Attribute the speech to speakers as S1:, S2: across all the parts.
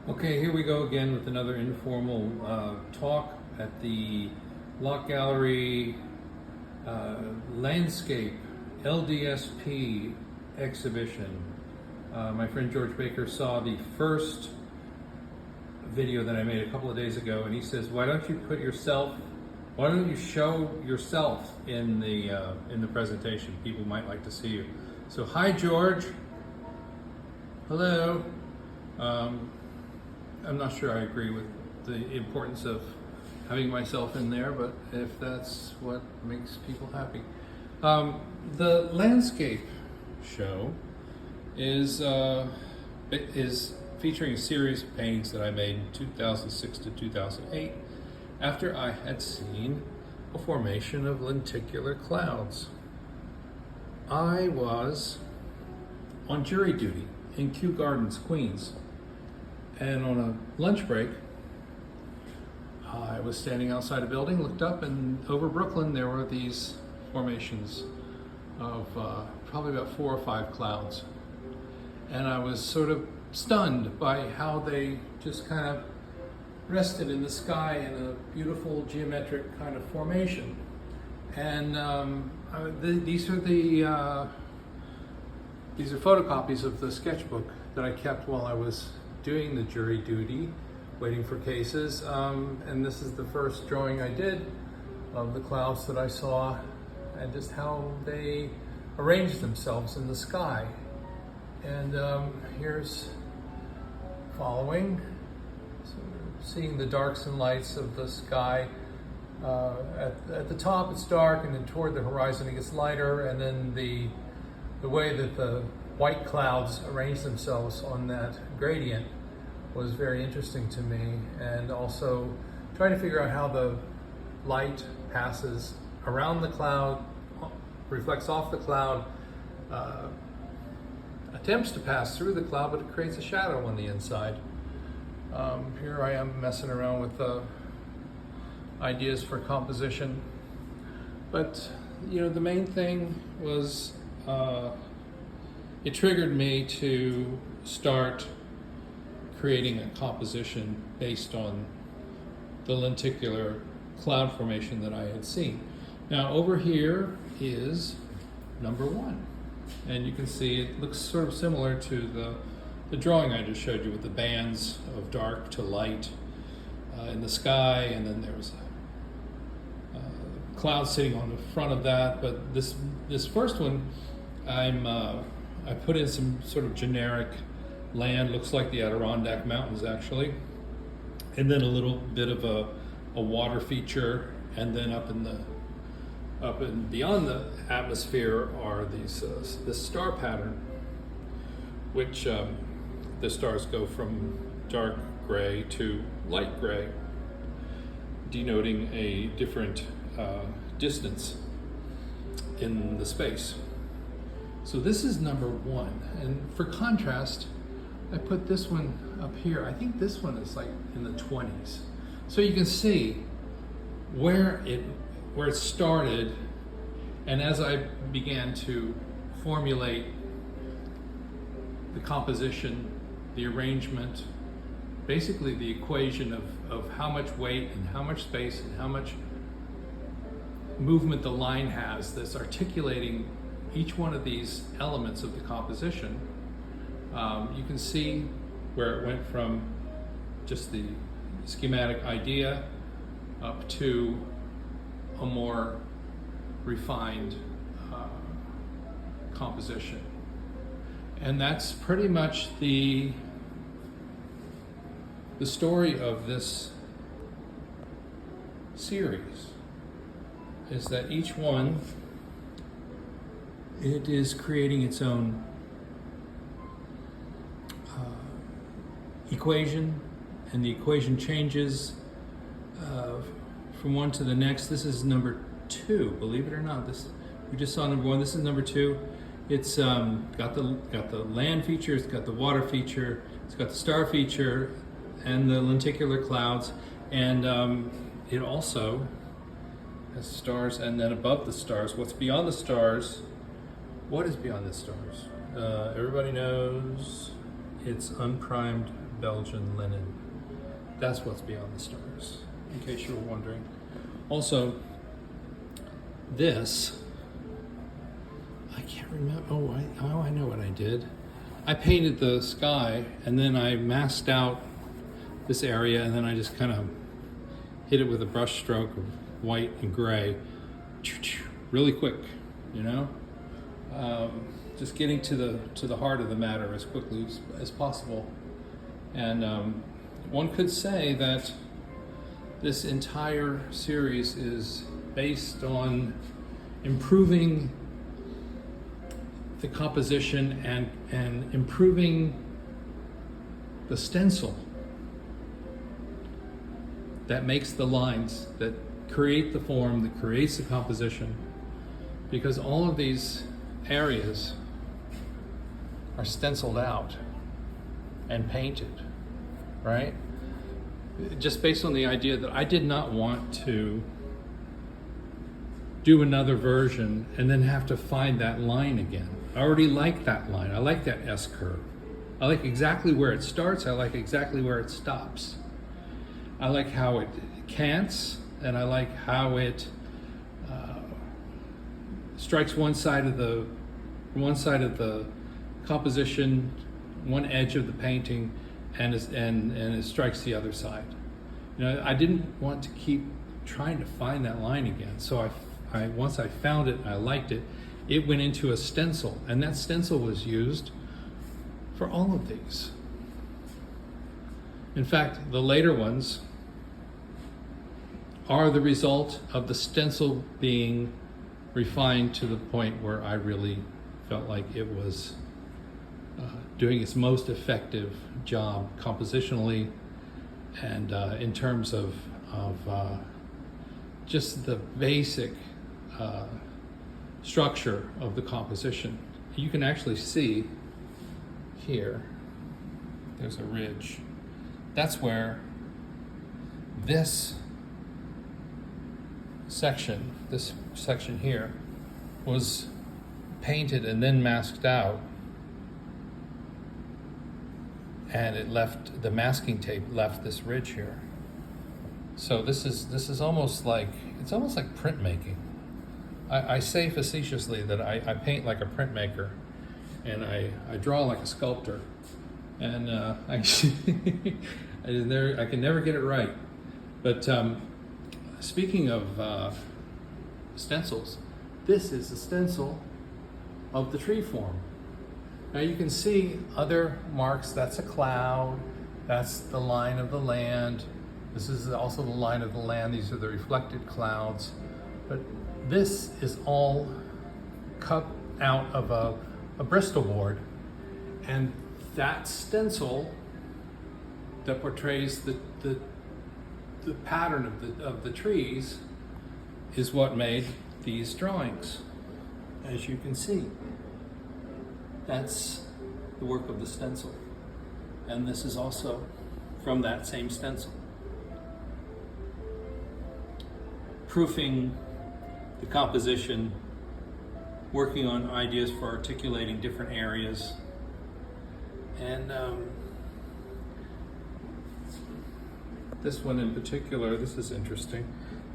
S1: Okay, here we go again with another informal talk at the Lock Gallery Landscape LDSP exhibition. My friend George Baker saw the first video that I made a couple of days ago, and he says, why don't you show yourself in the presentation? People might like to see you. So hi George. Hello. I'm not sure I agree with the importance of having myself in there, but if that's what makes people happy. The landscape show is featuring a series of paintings that I made in 2006 to 2008 after I had seen a formation of lenticular clouds. I was on jury duty in Kew Gardens, Queens. And on a lunch break, I was standing outside a building, looked up, and over Brooklyn there were these formations of probably about 4 or 5 clouds. And I was sort of stunned by how they just kind of rested in the sky in a beautiful geometric kind of formation. And these are photocopies of the sketchbook that I kept while I was doing the jury duty, waiting for cases, and this is the first drawing I did of the clouds that I saw and just how they arranged themselves in the sky. And here's following, so seeing the darks and lights of the sky. At the top it's dark, and then toward the horizon it gets lighter, and then the way that the white clouds arrange themselves on that gradient was very interesting to me, and also trying to figure out how the light passes around the cloud, reflects off the cloud, attempts to pass through the cloud, but it creates a shadow on the inside. Here I am messing around with ideas for composition, but the main thing was it triggered me to start creating a composition based on the lenticular cloud formation that I had seen. Now over here is number 1, and you can see it looks sort of similar to the drawing I just showed you with the bands of dark to light in the sky, and then there's a cloud sitting on the front of that. But this first one, I put in some sort of generic land, looks like the Adirondack Mountains actually, and then a little bit of a water feature, and then up and beyond the atmosphere are this star pattern, which the stars go from dark gray to light gray, denoting a different distance in the space. So this is number 1, and for contrast I put this one up here. I think this one is like in the 20s. So you can see where it started, and as I began to formulate the composition, the arrangement, basically the equation of how much weight and how much space and how much movement the line has that's articulating each one of these elements of the composition. You can see where it went from just the schematic idea up to a more refined composition. And that's pretty much the story of this series, is that each one, it is creating its own equation, and the equation changes from one to the next. This is number 2, believe it or not. We just saw number 1. This is number 2. It's got the land feature, it's got the water feature, it's got the star feature, and the lenticular clouds, and it also has stars, and then above the stars, what's beyond the stars? What is beyond the stars? Everybody knows it's unprimed Belgian linen. That's what's beyond the stars, in case you were wondering. Also, this, I can't remember, oh, I know what I did. I painted the sky and then I masked out this area and then I just kind of hit it with a brush stroke of white and gray, really quick, you know? Just getting to the heart of the matter as quickly as possible. And one could say that this entire series is based on improving the composition and improving the stencil that makes the lines that create the form, that creates the composition, because all of these areas are stenciled out and painted, right? Just based on the idea that I did not want to do another version and then have to find that line again. I already like that line. I like that S curve. I like exactly where it starts. I like exactly where it stops. I like how it cants, and I like how it strikes one side of the composition, one edge of the painting, and it strikes the other side. You know, I didn't want to keep trying to find that line again. So I once I found it, I liked it. It went into a stencil, and that stencil was used for all of these. In fact, the later ones are the result of the stencil being refined to the point where I really felt like it was doing its most effective job compositionally and in terms of just the basic structure of the composition. You can actually see here, there's a ridge. That's where this section here was painted and then masked out, and it left, the masking tape left this ridge here. So this is almost like, it's almost like printmaking. I say facetiously that I paint like a printmaker, and I draw like a sculptor, and I can never get it right. But speaking of stencils, this is a stencil of the tree form. Now you can see other marks. That's a cloud. That's the line of the land. This is also the line of the land. These are the reflected clouds. But this is all cut out of a Bristol board. And that stencil that portrays the pattern of the trees is what made these drawings, as you can see. That's the work of the stencil. And this is also from that same stencil. Proofing the composition, working on ideas for articulating different areas. And this one in particular, this is interesting.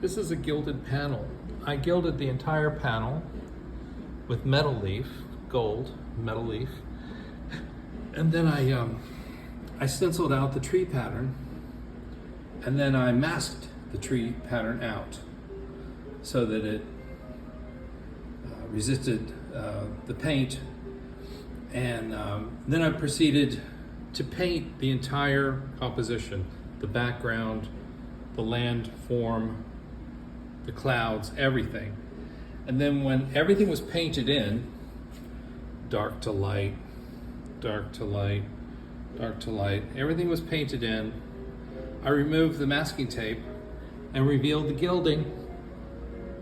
S1: This is a gilded panel. I gilded the entire panel with metal leaf, gold metal leaf, and then I stenciled out the tree pattern, and then I masked the tree pattern out so that it resisted the paint, and then I proceeded to paint the entire composition, the background, the land form, the clouds, everything. And then when everything was painted in, dark to light, dark to light, dark to light, everything was painted in, I removed the masking tape and revealed the gilding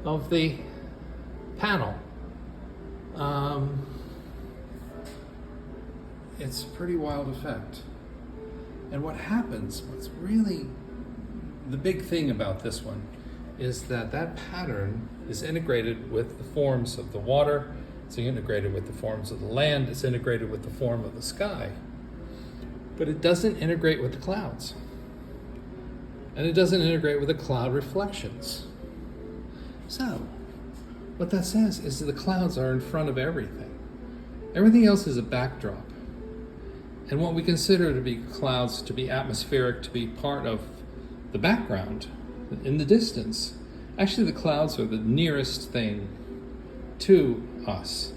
S1: of the panel. It's a pretty wild effect. And what happens, what's really the big thing about this one, is that that pattern is integrated with the forms of the water, it's integrated with the forms of the land, it's integrated with the form of the sky. but it doesn't integrate with the clouds. And it doesn't integrate with the cloud reflections. So, what that says is that the clouds are in front of everything. Everything else is a backdrop. And what we consider to be clouds, to be atmospheric, to be part of the background, in the distance, actually the clouds are the nearest thing to us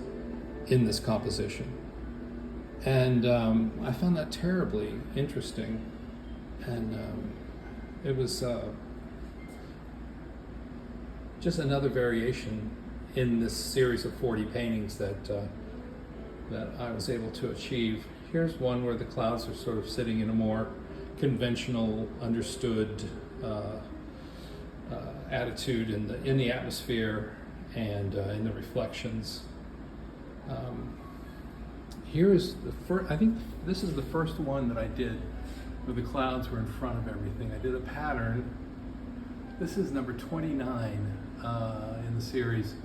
S1: in this composition. And I found that terribly interesting. And it was just another variation in this series of 40 paintings that I was able to achieve. Here's one where the clouds are sort of sitting in a more conventional, understood attitude in the atmosphere and in the reflections. Here is the first. I think this is the first one that I did where the clouds were in front of everything. I did a pattern. This is number 29 in the series.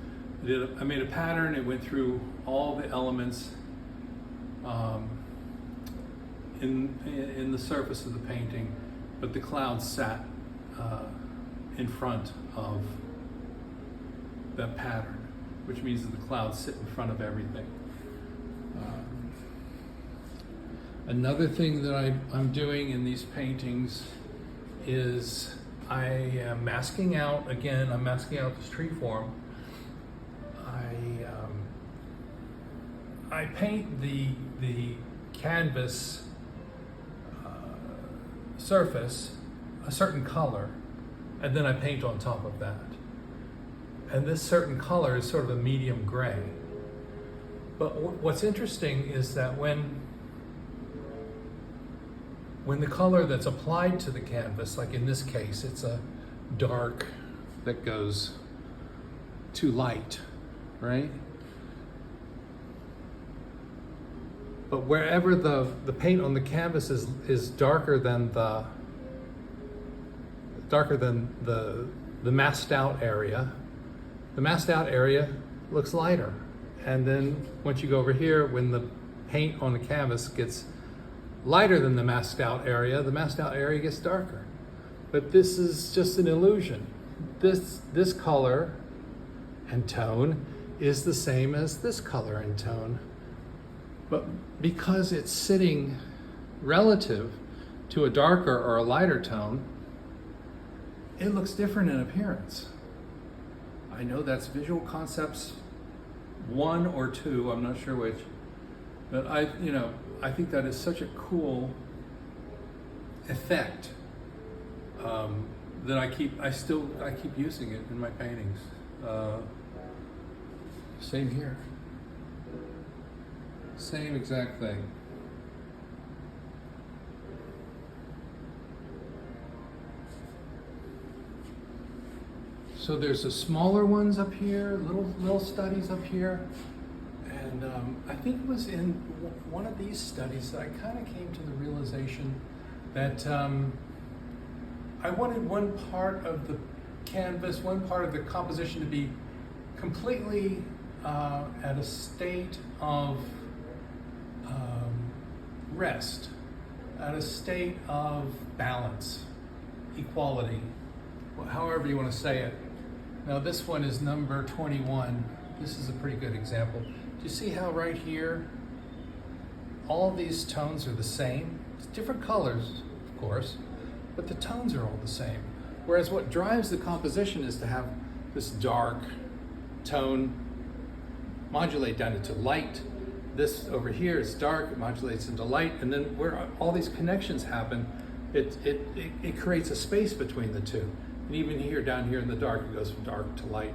S1: I made a pattern. It went through all the elements in the surface of the painting, but the clouds sat in front of that pattern, which means that the clouds sit in front of everything. Another thing that I'm doing in these paintings is I am masking out, again, I'm masking out this tree form. I paint the canvas surface a certain color, and then I paint on top of that. And this certain color is sort of a medium gray. But what's interesting is that when the color that's applied to the canvas, like in this case, it's a dark that goes to light, right? But wherever the paint on the canvas is darker than the masked out area, the masked out area looks lighter. And then once you go over here, when the paint on the canvas gets lighter than the masked out area gets darker. But this is just an illusion. This color and tone is the same as this color and tone. But because it's sitting relative to a darker or a lighter tone, it looks different in appearance. I know that's visual concepts 1 or 2, I'm not sure which, but I think that is such a cool effect that I keep using it in my paintings. Same here. Same exact thing. So there's the smaller ones up here, little studies up here. And I think it was in one of these studies that I kind of came to the realization that I wanted one part of the canvas, one part of the composition to be completely at a state of rest, at a state of balance, equality, however you want to say it. Now this one is number 21. This is a pretty good example. Do you see how right here, all these tones are the same? It's different colors, of course, but the tones are all the same. Whereas what drives the composition is to have this dark tone modulate down into light. This over here is dark, it modulates into light, and then where all these connections happen, it creates a space between the two. And even here, down here in the dark, it goes from dark to light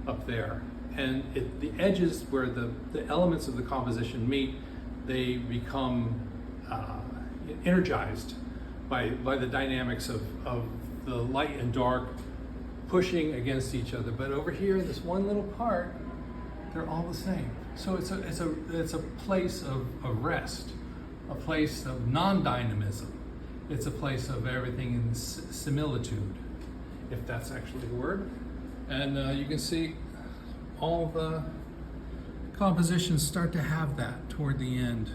S1: up there. And the edges where the elements of the composition meet, they become energized by the dynamics of the light and dark pushing against each other. But over here, in this one little part, they're all the same. So it's a place of rest, a place of non-dynamism. It's a place of everything in similitude, if that's actually the word. And you can see all the compositions start to have that toward the end.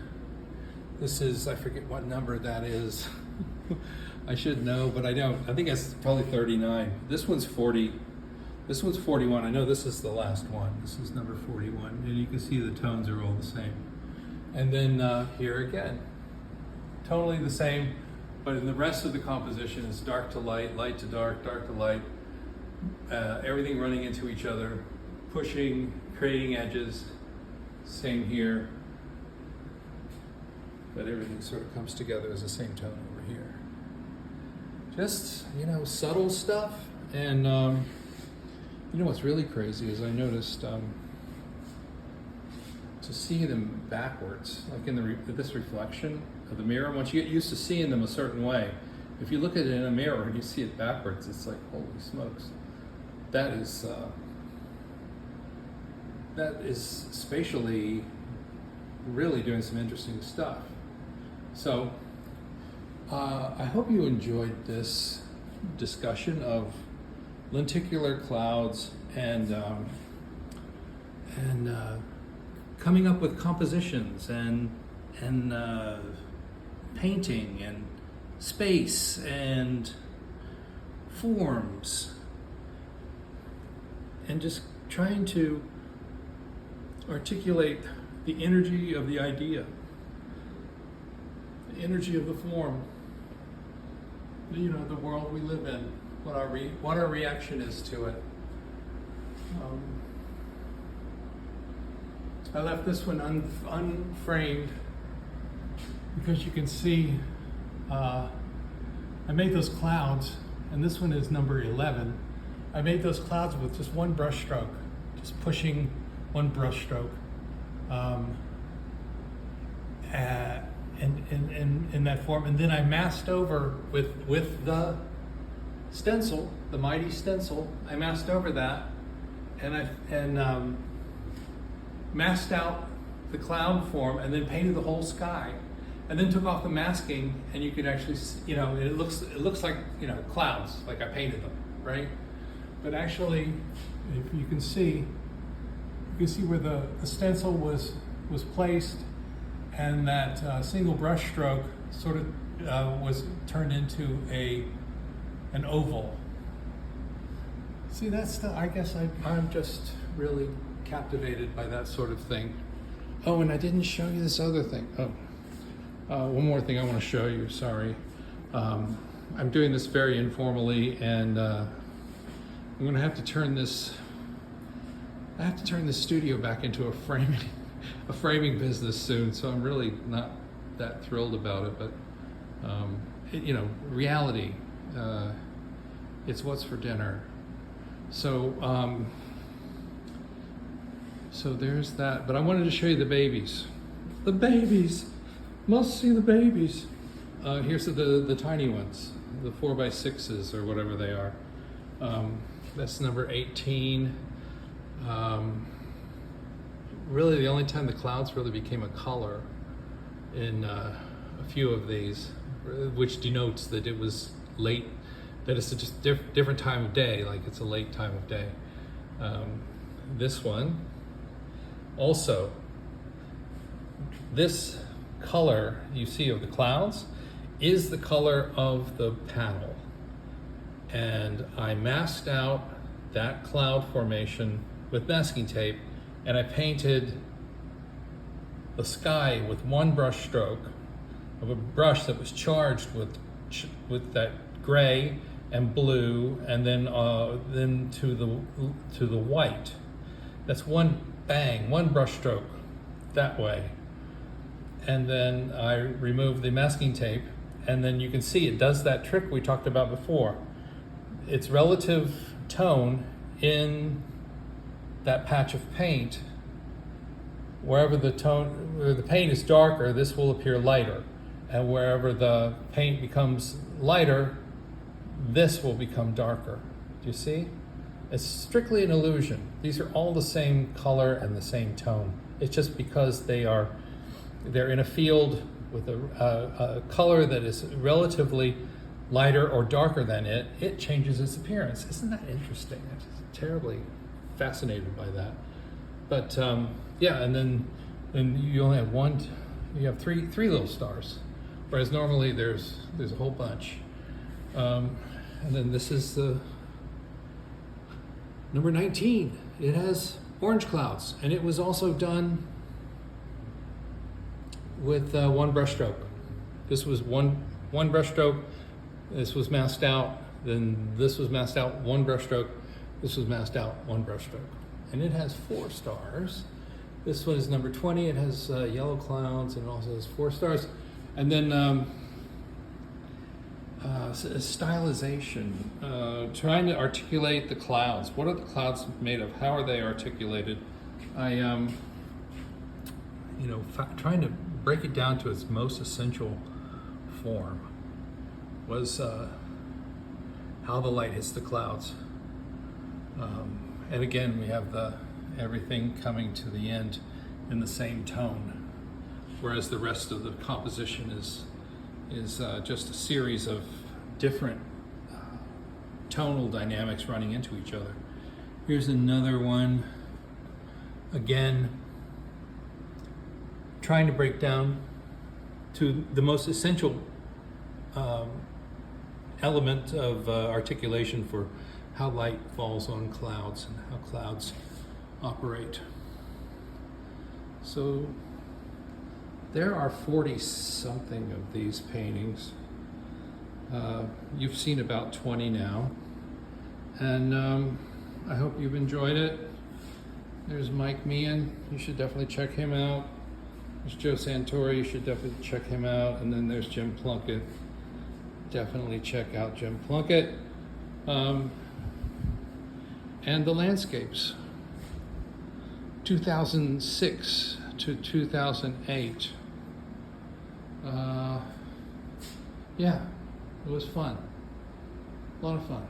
S1: This is, I forget what number that is. I should know, but I don't. I think it's probably 39. This one's 40. This one's 41. I know this is the last one. This is number 41. And you can see the tones are all the same. And then here again, totally the same, but in the rest of the composition is dark to light, light to dark, dark to light, everything running into each other, pushing, creating edges. Same here. But everything sort of comes together as the same tone over here. Just, you know, subtle stuff. And you know what's really crazy is I noticed to see them backwards, like in this reflection of the mirror, once you get used to seeing them a certain way, if you look at it in a mirror and you see it backwards, it's like, holy smokes. That is spatially really doing some interesting stuff. So I hope you enjoyed this discussion of lenticular clouds and coming up with compositions and painting and space and forms, and just trying to articulate the energy of the idea, the energy of the form, you know, the world we live in, what our reaction is to it. I left this one unframed because you can see I made those clouds, and this one is number 11. I made those clouds with just one brush stroke, just pushing one brush stroke. In that form, and then I masked over with the stencil, the mighty stencil. I masked over that, and masked out the cloud form, and then painted the whole sky, and then took off the masking, and you could actually, you know, it looks like, you know, clouds, like I painted them, right? But actually, if you can see where the stencil was placed. And that single brush stroke sort of was turned into an oval. See, I guess I'm just really captivated by that sort of thing. Oh, and I didn't show you this other thing. One more thing I want to show you, sorry. I'm doing this very informally, and I'm going to have to turn this studio back into a framing business soon, so I'm really not that thrilled about it, but you know, reality, it's what's for dinner. So there's that, but I wanted to show you the babies. The babies! Must see the babies. Here's the tiny ones, the 4x6s or whatever they are. That's number 18. Really the only time the clouds really became a color in a few of these, which denotes that it was late, that it's just different time of day, like it's a late time of day. This one, also, this color you see of the clouds is the color of the panel. And I masked out that cloud formation with masking tape, and I painted the sky with one brush stroke of a brush that was charged with that gray and blue, and then to the white. That's one bang, one brush stroke that way. And then I removed the masking tape, and then you can see it does that trick we talked about before. Its relative tone in that patch of paint, wherever where the paint is darker, this will appear lighter. And wherever the paint becomes lighter, this will become darker. Do you see? It's strictly an illusion. These are all the same color and the same tone. It's just because they're in a field with a color that is relatively lighter or darker than it changes its appearance. Isn't that interesting? I'm just terribly fascinated by that. But yeah, and then you only have you have three little stars, whereas normally there's a whole bunch. And then this is the number 19. It has orange clouds, and it was also done with one brushstroke. This was one brushstroke. This was masked out. Then this was masked out, one brushstroke. This was masked out, one brushstroke. And it has 4 stars. This one is number 20. It has yellow clouds, and it also has 4 stars. And then stylization, trying to articulate the clouds. What are the clouds made of? How are they articulated? Trying to break it down to its most essential form was how the light hits the clouds. And again, we have everything coming to the end in the same tone, whereas the rest of the composition is just a series of different tonal dynamics running into each other. Here's another one. Again, trying to break down to the most essential element of articulation for how light falls on clouds and how clouds operate. So there are 40 something of these paintings. You've seen about 20 now, and I hope you've enjoyed it. There's Mike Meehan, you should definitely check him out. There's Joe Santori, you should definitely check him out. And then there's Jim Plunkett. Definitely check out Jim Plunkett. And the landscapes, 2006 to 2008. Yeah, it was fun. A lot of fun.